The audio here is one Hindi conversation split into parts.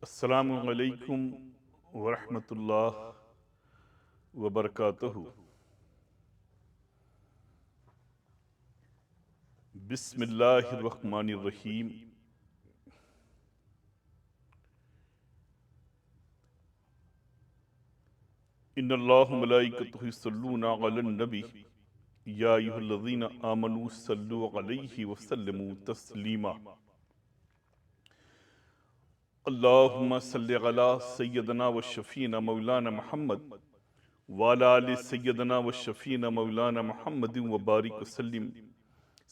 अस्सलामु अलैकुम वरहमतुल्लाह वबरकातुहू। बिस्मिल्लाहिर्रहमानिर्रहीम। इन्नल्लाह मलाइकतुहु यस्सल्लूना अलन नबी या अय्युहल्लज़ीना आमनू सल्लु अलैहि वसल्लिमू तस्लीमा। अल्लाहुम्मा सल्लि अला सय्यदना व शफीना मौलाना मुहम्मद व अला आलि सय्यदना व शफीना मौलाना मुहम्मद व बारिक वसल्लिम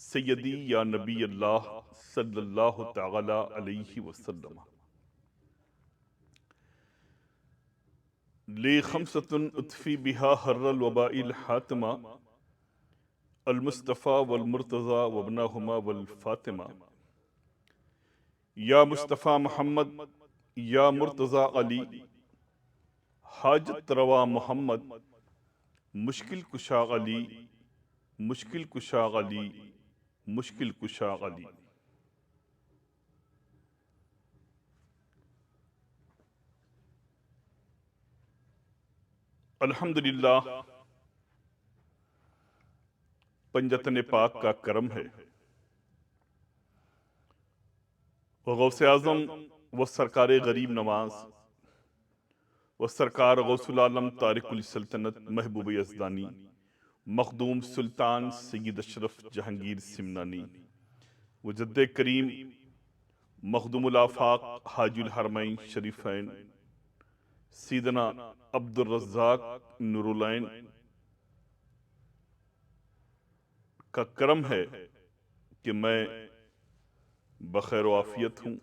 सय्यदी या नबी अल्लाह सल्लल्लाहु तआला अलैहि वसल्लम। ले खमसतुन उतफी बिहा हर्रल वबाइल हातिमा अल मुस्तफ़ा वल मुर्तज़ा वबनाहुमा वल फातिमा। या मुस्तफ़ा मोहम्मद या मुर्तज़ा अली हाजत रवा मोहम्मद मुश्किल कुशा अली मुश्किल कुशा अली मुश्किल कुशा अली। अल्हम्दुलिल्लाह, पंजतन पाक का करम है। व गौसे आज़म व सरकार गरीब नवाज व सरकार गौसुल आलम तारिकुल सल्तनत महबूब यज़दानी मखदूम सुल्तान सैयद अशरफ जहांगीर सिमनानी व जद्दे करीम मखदूमुल आफाक हाजुल हरमैन शरीफैन सीदना अब्दुल रज़्ज़ाक नूरुलैन का करम है कि मैं बखैर आफियत हूँ।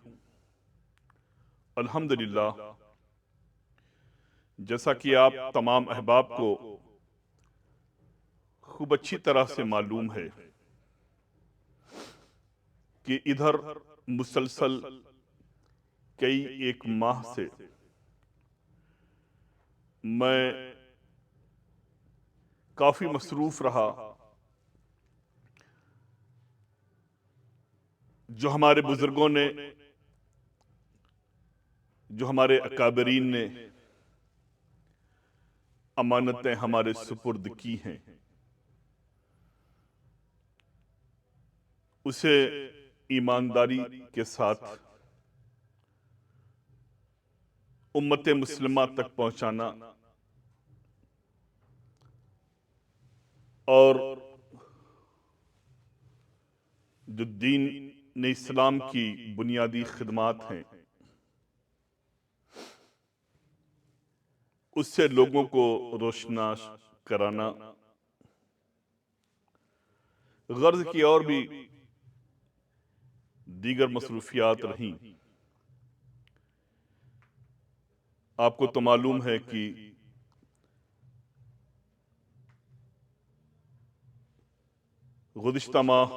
अल्हम्दुलिल्लाह, जैसा कि आप तमाम अहबाब को खूब अच्छी तरह से मालूम है कि इधर मुसलसल कई एक माह से मैं काफी मसरूफ रहा। जो हमारे बुजुर्गों ने, जो हमारे अकाबरीन ने अमानतें हमारे सुपुर्द की हैं, उसे ईमानदारी के साथ उम्मत मुस्लिमा तक पहुंचाना और जो दीन ने इस्लाम की बुनियादी खिदमात हैं उससे लोगों को रोशनास कराना, गर्ज की और भी दीगर मसरूफियात रहीं। आपको तो मालूम है कि गुज़िश्ता माह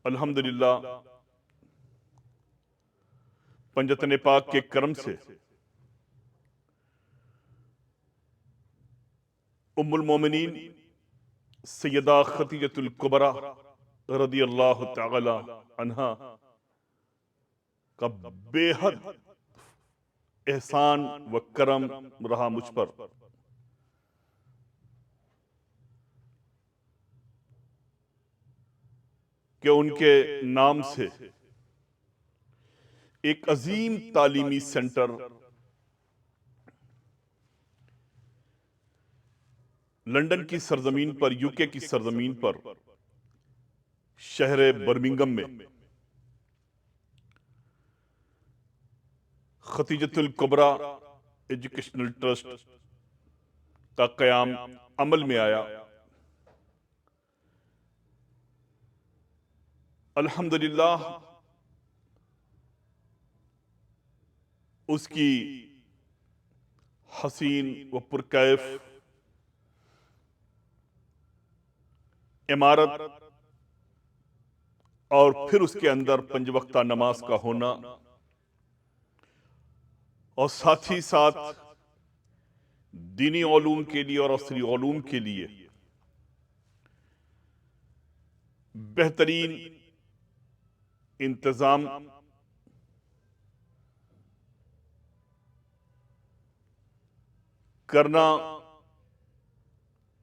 अल्हम्दुलिल्लाह पंजतन पाक के करम से उम्मुल मोमिनीन सैयदा खदीजतुल कुबरा रदियल्लाहु तआला अन्हा का बेहद एहसान व करम रहा मुझ पर कि उनके नाम से एक अजीम तालीमी सेंटर लंदन की सरजमीन पर, यूके की सरजमीन पर, शहर बर्मिंगम में खदीजतुल कुबरा एजुकेशनल ट्रस्ट का कयाम अमल में आया। अल्हम्दुलिल्लाह, उसकी हसीन व पुरकैफ इमारत और फिर उसके अंदर पंजवक्ता नमाज का होना और साथ ही साथ दीनी ओलूम के लिए और असरी ओलूम के लिए बेहतरीन इंतजाम करना,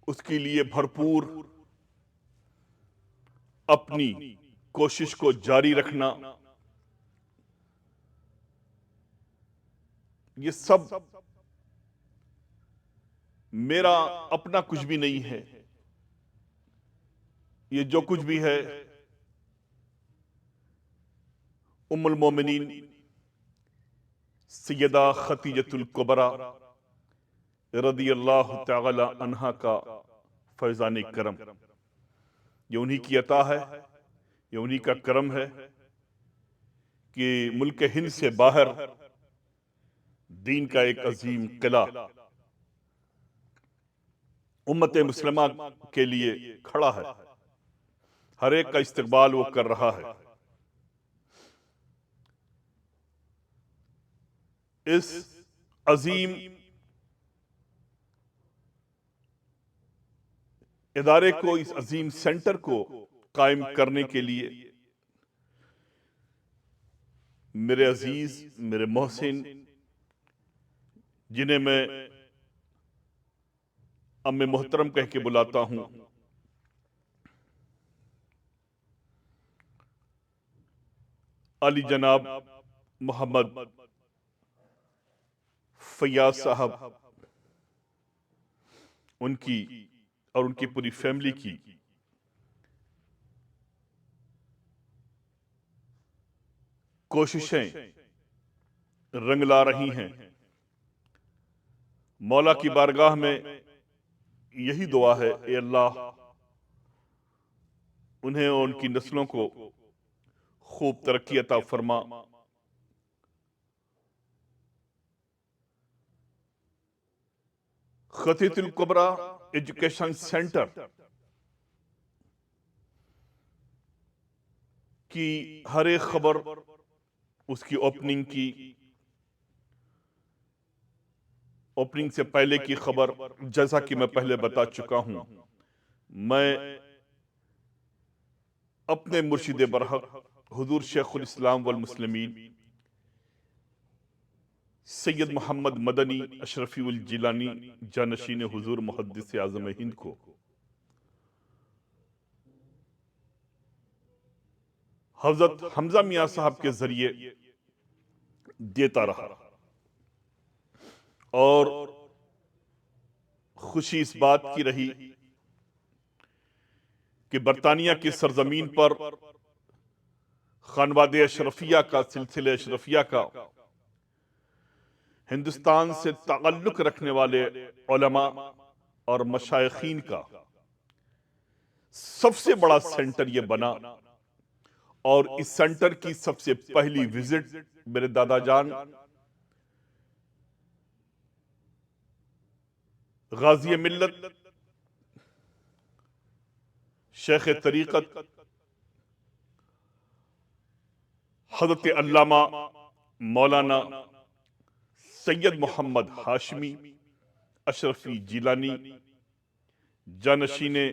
उसके लिए भरपूर अपनी कोशिश को जारी रखना, ये सब मेरा अपना कुछ भी नहीं है। ये जो कुछ भी है उम्मुल मोमिनीन सैयदा खतीजतुल कुबरा रदियल्लाहु तआला अन्हा का फैजान करम, ये उन्हीं की अता है, ये उन्हीं का करम है कि मुल्क हिंद से बाहर दीन का एक अजीम किला उम्मत मुस्लिमा के लिए खड़ा है। हर एक का इस्तकबाल वो कर रहा है। इस अजीम इदारे को, इस अजीम सेंटर को कायम करने के लिए मेरे अजीज, मेरे मोहसिन, जिन्हें मैं अम्मे मोहतरम कह के बुलाता हूं, अली जनाब मोहम्मद फैयाज साहब, उनकी और उनकी पूरी फैमिली की कोशिशें रंग ला रही हैं। मौला की बारगाह में यही दुआ है, ए अल्लाह उन्हें और उनकी नस्लों को खूब तरक्की अता फरमा। खतीतुल कुबरा एजुकेशन सेंटर की हर एक खबर, उसकी ओपनिंग से पहले की खबर, जैसा कि मैं पहले बता चुका हूं, मैं अपने मुर्शिद बरहक हुजूर शेखुल इस्लाम वल मुस्लिमीन सैयद मोहम्मद मदनी अशरफी उल जिलानी जानशीन हुजूर मुहद्दिस आज़म हिंद को हज़रत हमजा मियां साहब के जरिए देता रहा। और खुशी इस बात की रही कि बरतानिया की सरजमीन पर खानवादे अशरफिया का, सिलसिले अशरफिया का, हिंदुस्तान से ताल्लुक रखने वाले उलमा और मशाइखीन का सबसे बड़ा सेंटर ये बना। और इस सेंटर की सबसे पहली विजिट मेरे दादा जान गाजी मिल्लत, शेख तरीकत हजरत अल्लामा मौलाना सैयद मोहम्मद हाशमी अशरफी जिलानी जानशीने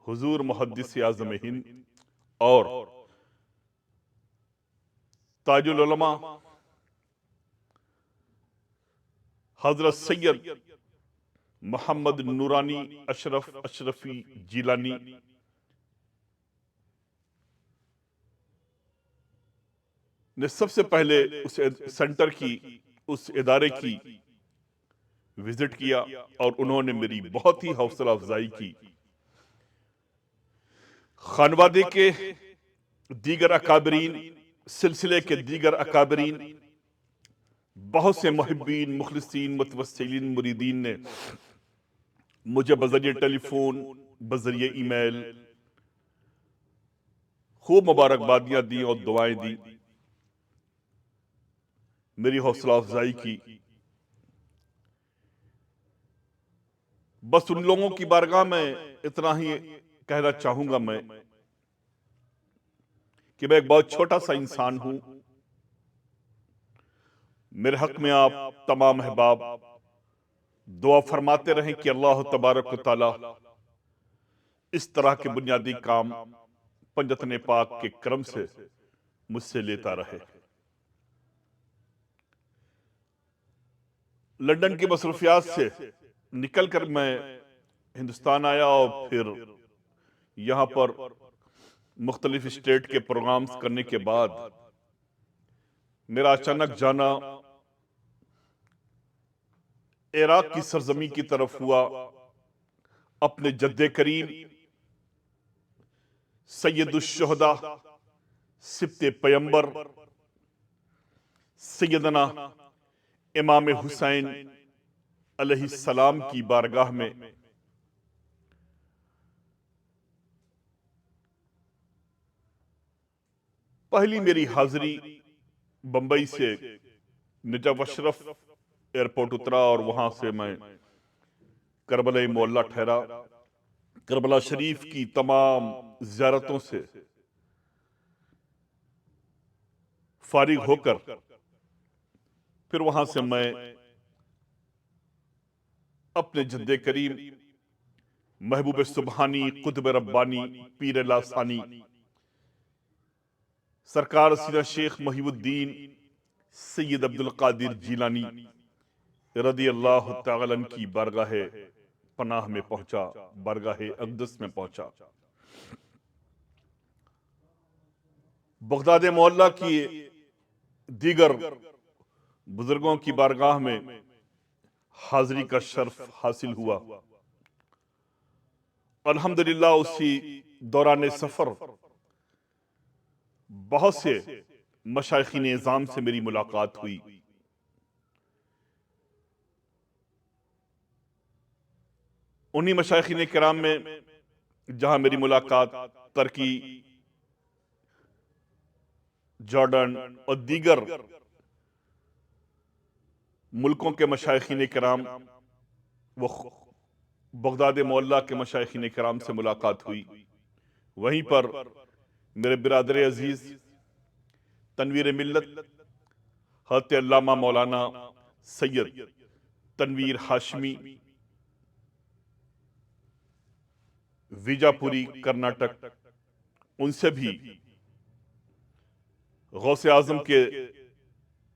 हुजूर मुहद्दिस आज़म हिंद और ताजुल उलमा हजरत सैयद मोहम्मद नूरानी अशरफी जिलानी ने सबसे पहले उस सेंटर की, उस इदारे की विजिट किया और उन्होंने मेरी बहुत ही हौसला अफजाई की। खानवादे के दीगर अकाबरीन, सिलसिले के दीगर अकाबरीन, बहुत से मुहिब्बीन, मुखलिसीन, मुतवस्सिलीन, मुरीदीन ने मुझे बजरिए टेलीफोन, बजरिए ईमेल खूब मुबारकबादियां दी और दुआएं दी, मेरी हौसला अफजाई की। बस उन लोगों की बारगाह में इतना ही कहना चाहूंगा मैं कि मैं एक बहुत छोटा सा इंसान हूं। मेरे हक में आप तमाम अहबाब दुआ फरमाते रहें कि अल्लाह तबारक व तआला इस तरह के बुनियादी काम पंजतन पाक के करम से मुझसे लेता रहे। लंदन की मसरूफियात से निकल कर मैं हिंदुस्तान आया और फिर यहाँ पर मुख्तलिफ स्टेट के प्रोग्राम्स करने के बाद मेरा अचानक जाना इराक की सरजमी की तरफ हुआ। अपने जद्दे करीम सैयदुश्शुहदा सिब्ते पैगंबर सैयदना इमाम हुसैन अलैहिस्सलाम की बारगाह में पहली मेरी हाजिरी बंबई से नजफ अशरफ एयरपोर्ट उतरा और वहां से मैं करबला मोहल्ला ठहरा। करबला शरीफ की तमाम ज़ियारतों से फारिग होकर फिर वहां से मैं अपने जद्दे करीम महबूब सुबहानी कुतुब रब्बानी पीर लासानी सरकार सीना शेख मुहिबुद्दीन सैयद अब्दुल कादिर जीलानी रदी अल्लाह तआला अन्हु की बारगाह पनाह में पहुंचा, बारगाह अक़दस में पहुंचा। बगदाद मोहल्ला की दीगर बुजुर्गों की बारगाह में हाजिरी का शर्फ हासिल हुआ। अल्हम्दुलिल्लाह उसी दौरान सफर बहुत से मशाइखीन निज़ाम से मेरी मुलाकात हुई। उन्हीं मशाइखीन किराम में जहां मेरी मुलाकात तुर्की, जॉर्डन और दीगर मुल्कों के मशाइखीन किराम व बगदाद मोहल्ला के मशाइखीन किराम से मुलाकात हुई। वहीं पर मेरे बिरादर अजीज तनवीर मिल्लत हज़रत अल्लामा मौलाना सैयद तनवीर हाशमी विजापुरी कर्नाटक, उनसे भी गौसे आजम के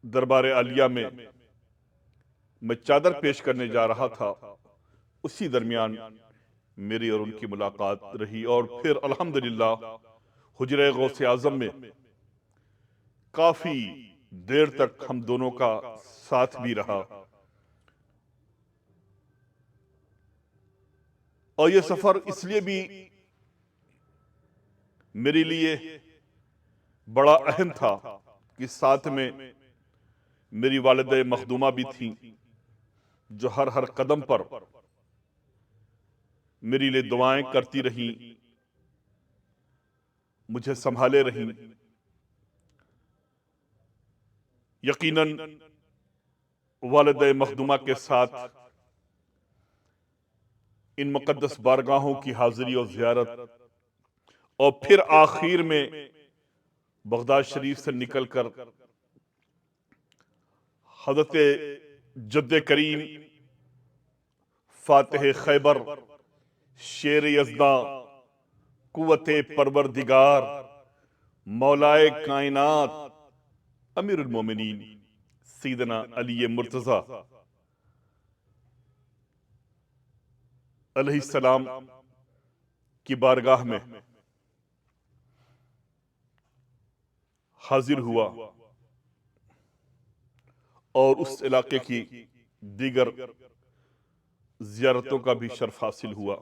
दरबार आलिया में मैं चादर पेश करने जा रहा था। उसी दरमियान मेरी और उनकी मुलाकात रही और फिर अल्हम्दुलिल्लाह हुजरे गौसे आजम में काफी देर तक हम दोनों का साथ भी रहा। और ये सफर इसलिए भी मेरे लिए बड़ा अहम था कि साथ में मेरी वालिदा मखदूमा भी थी, जो हर हर कदम पर मेरे लिए दुआएं करती रहीं, मुझे संभाले रहीं। यकीनन वालिदा मखदूमा के साथ इन मुकद्दस बारगाहों की हाजिरी और जियारत और फिर आखिर में बगदाद शरीफ से निकलकर हज़रत जद्दे करीम फातिह खैबर शेर यज़दा कुव्वते परवरदिगार मौलाए कायनात अमीरुल मोमिनीन सैयदना अली मुर्तज़ा अलैहिस्सलाम की बारगाह में हाजिर हुआ और उस इलाके की दीगर जियारतों का भी शर्फ हासिल हुआ।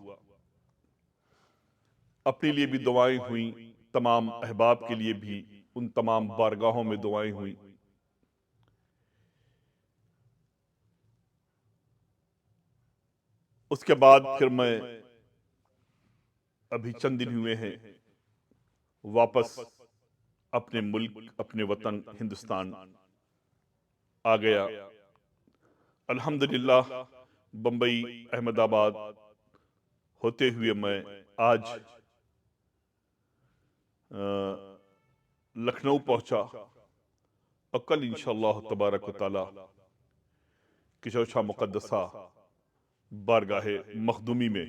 अपने लिए भी दुआएं हुई, तमाम अहबाब के लिए भी उन तमाम बारगाहों में दुआएं हुई। उसके बाद फिर मैं अभी चंद दिन हुए हैं वापस अपने मुल्क, अपने वतन हिंदुस्तान आ गया। अल्हम्दुलिल्लाह बंबई, अहमदाबाद होते हुए मैं आज लखनऊ पहुंचा और कल इंशाअल्लाह तबारक व तआला किशोशा मुकद्दसा बारगाहे मखदूमी में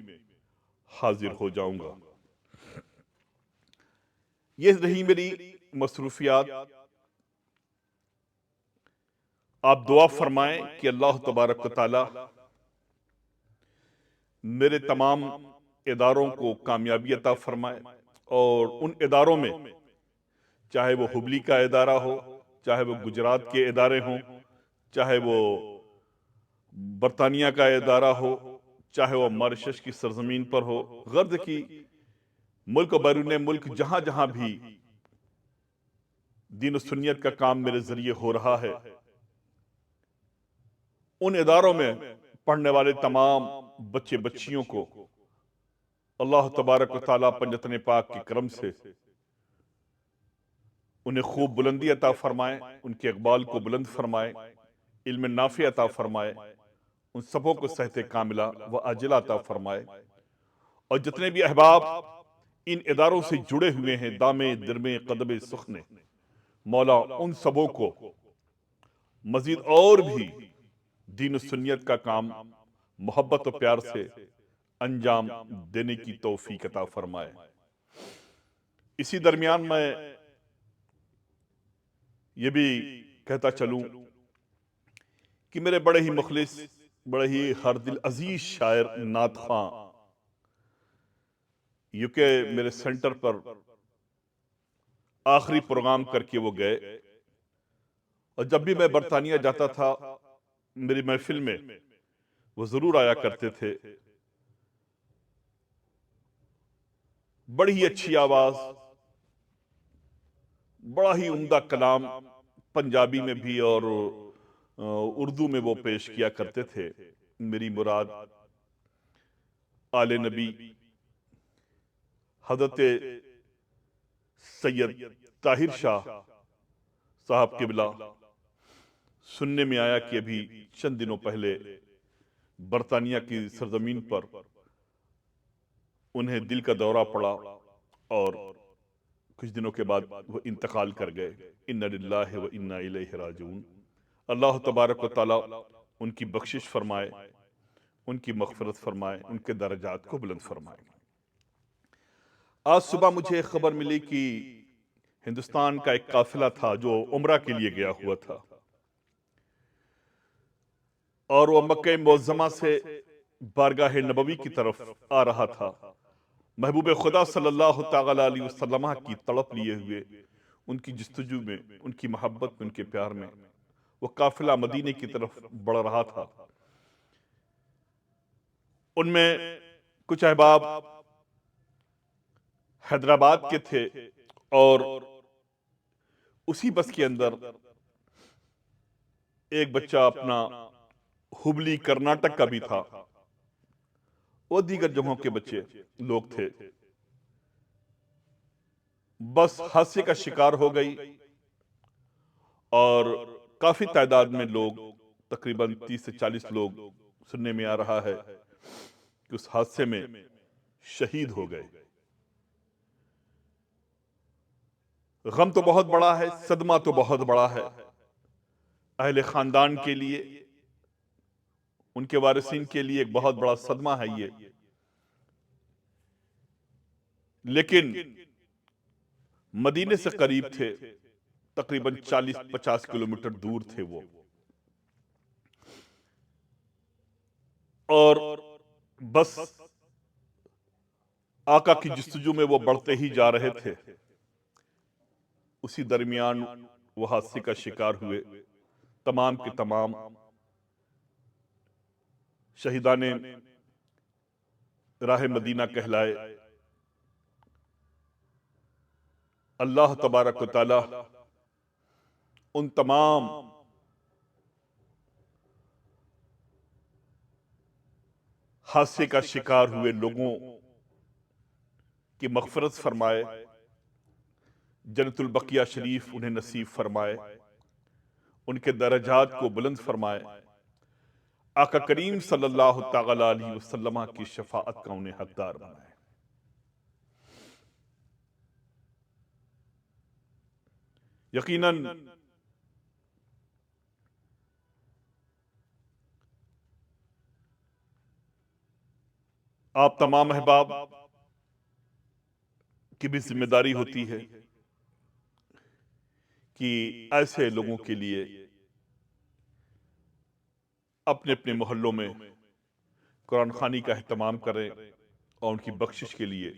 हाजिर हो जाऊंगा। ये रही मेरी मसरूफियात। आप दुआ फरमाएं कि अल्लाह तबारक व तआला मेरे तमाम इदारों को कामयाबी अता फरमाए, और उन इदारों में, चाहे वो हुबली का इदारा हो, चाहे वो गुजरात के इदारे हों, चाहे वो बरतानिया का इदारा हो, चाहे वो मॉरिशस की सरजमीन पर हो, गर्द की मुल्क और बैरून मुल्क जहां जहां भी दीन और सुन्नियत का काम मेरे जरिए हो रहा है, उन इदारों में पढ़ने वाले तमाम बच्चे बच्चियों को अल्लाह तबारक व तआला पंजतन पाक के करम से उन्हें खूब बुलंदी अता फरमाए, उनके इकबाल को बुलंद फरमाए, इल्म नाफी अता फरमाए, उन सबों को सहते कामिला व अजिला अता फरमाए। और जितने भी अहबाब इन इदारों से जुड़े हुए हैं, दामे दिरमे कदबे सुखने, मौला उन सबों को मजीद और भी दीन सुन्नियत का काम मोहब्बत और प्यार से अंजाम देने की तौफीक अता फरमाए। इसी दरमियान मैं ये भी कहता चलूं कि मेरे बड़े ही मुखलिस, बड़े ही हर दिल अजीज शायर नात खां यूके मेरे सेंटर पर आखिरी प्रोग्राम करके वो गए, और जब भी मैं बरतानिया जाता था मेरी महफिल में वो जरूर आया करते थे। बड़ी ही अच्छी आवाज, बड़ा ही उम्दा कलाम, पंजाबी में भी और उर्दू में वो पेश किया करते थे। मेरी मुराद आले नबी हजरत सैयद ताहिर शाह साहब किबला। सुनने में आया कि अभी चंद दिनों पहले बरतानिया की सरजमीन पर उन्हें दिल का दौरा पड़ा और कुछ दिनों के बाद वो इंतकाल कर गए। इन्ना लिल्लाहि व इन्ना इलैहि राजिऊन। अल्लाह तबारक व तआला उनकी बख्शिश फरमाए, उनकी मग़फ़िरत फरमाए, उनके दर्जात को बुलंद फरमाए। आज सुबह मुझे खबर मिली कि हिंदुस्तान का एक काफिला था जो उम्रा के लिए गया हुआ था, और वह मक्के मुअज़्ज़मा से बारगाह नबवी की तरफ आ रहा था, महबूब खुदा सल्लल्लाहु तआला अलैहि वसल्लम की तड़प लिए हुए, उनकी जस्तजू में, उनकी मोहब्बत में, उनके प्यार में वो काफिला मदीने की तरफ बढ़ रहा था। उनमें कुछ अहबाब हैदराबाद के थे, और उसी बस के अंदर एक बच्चा अपना हुबली कर्नाटक का भी था, वो दीगर जगहों के बच्चे लोग थे। बस हादसे का शिकार हो गई, और काफी तादाद में लोग, तकरीबन 30 से 40 लोग, सुनने में आ रहा है कि उस हादसे में शहीद हो गए। गम तो बहुत बड़ा है, सदमा तो बहुत बड़ा है अहले खानदान के लिए, उनके वारिसीन के लिए एक बहुत बड़ा सदमा है ये। लेकिन मदीने से करीब थे, तकरीबन 40-50 किलोमीटर दूर थे वो, और बस आका की जस्तजू में वो बढ़ते ही जा रहे थे। उसी दरमियान वो हादसे का शिकार हुए। तमाम के तमाम शहीदाने राह मदीना कहलाए। अल्लाह तबारक व तआला उन तमाम हादसे का शिकार हुए लोगों की मग़फ़िरत फरमाए, जन्नतुल बकिया शरीफ उन्हें नसीब फरमाए, उनके दर्जात को बुलंद फरमाए, आका करीम सल्लल्लाहु तआला अलैहि वसल्लम की शफाअत का उन्हें हकदार बनाए। यकीनन आप तमाम अहबाब की भी जिम्मेदारी होती है कि ऐसे लोगों के लिए अपने अपने मोहल्लों में कुरान खानी का एहतमाम करें और उनकी बख्शिश के लिए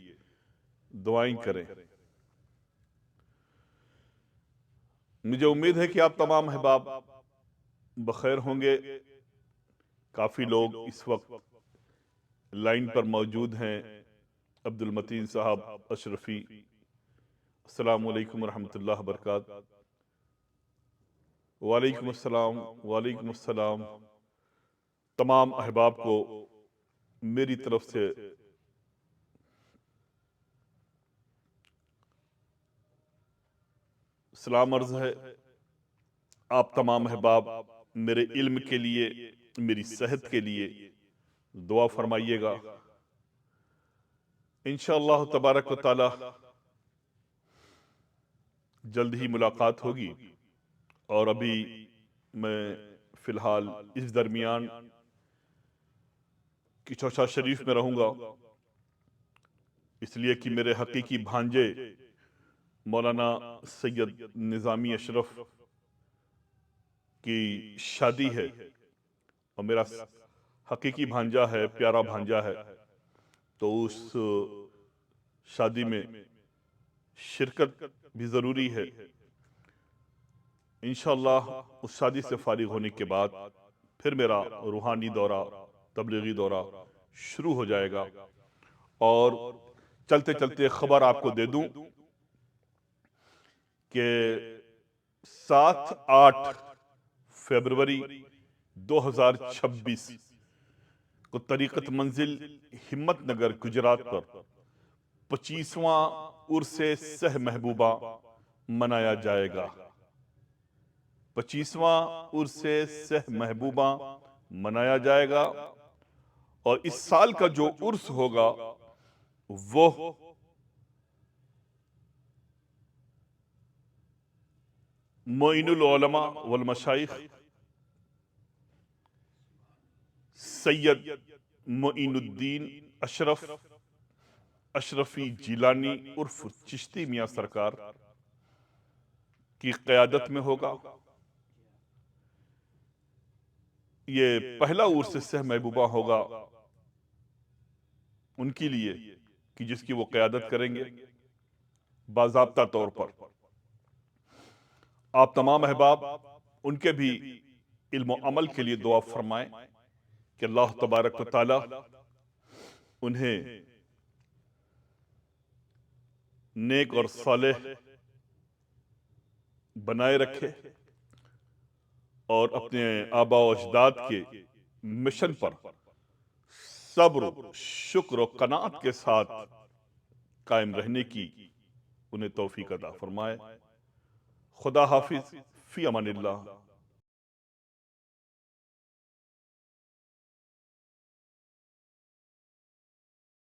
दुआएं करें। मुझे उम्मीद है कि आप तमाम अहबाब बखैर होंगे। काफ़ी लोग इस वक्त लाइन पर मौजूद हैं। अब्दुल मतीन साहब, अशरफी, अस्सलामु अलैकुम रहमतुल्लाह बरकात। वालेकुम अस्सलाम, वालेकुम अस्सलाम। तमाम अहबाब को मेरी तरफ से सलाम अर्ज है। आप तमाम अहबाब मेरे इल्म के लिए, मेरी सेहत के लिए दुआ फरमाइएगा। इंशाअल्लाह तबारक व तआला जल्द ही मुलाकात होगी। और अभी मैं फिलहाल इस दरमियान की चौसा शरीफ में रहूंगा, इसलिए कि मेरे हकीकी भांजे मौलाना सैयद निज़ामी अशरफ की शादी है और मेरा हकीकी भांजा है, प्यारा भांजा है। तो उस शादी में शिरकत भी ज़रूरी है। इंशाअल्लाह उस शादी से फारिग होने के बाद फिर मेरा रूहानी दौरा, तबलीगी दौरा शुरू हो जाएगा। और चलते चलते खबर आपको दे दूं कि 7-8 फरवरी 2026 को तरीक़त मंजिल हिम्मत नगर गुजरात पर 25वां उर्से सह महबूबा मनाया जाएगा। 25वां उर्से सह महबूबा मनाया जाएगा। और इस साल का जो उर्स होगा वो मोइनुल उलमा वल मशाइख सैयद मोइनुद्दीन अशरफी जिलानी उर्फ चिश्ती मियां सरकार की क़यादत में होगा। ये पहला उर्स सह महबूबा होगा उनके लिए कि जिसकी वो क़यादत करेंगे बाज़ाब्ता तौर पर। आप तमाम अहबाब उनके भी इल्म अमल के लिए दुआ फरमाएं कि अल्लाह तबारक व तआला उन्हें नेक और सालेह बनाए रखे और अपने आबा व अजदाद के मिशन पर सब्र, शुक्र और कनात के साथ कायम रहने की उन्हें तौफीक अता फरमाए। खुदा हाफिज, फी अमानिल्लाह।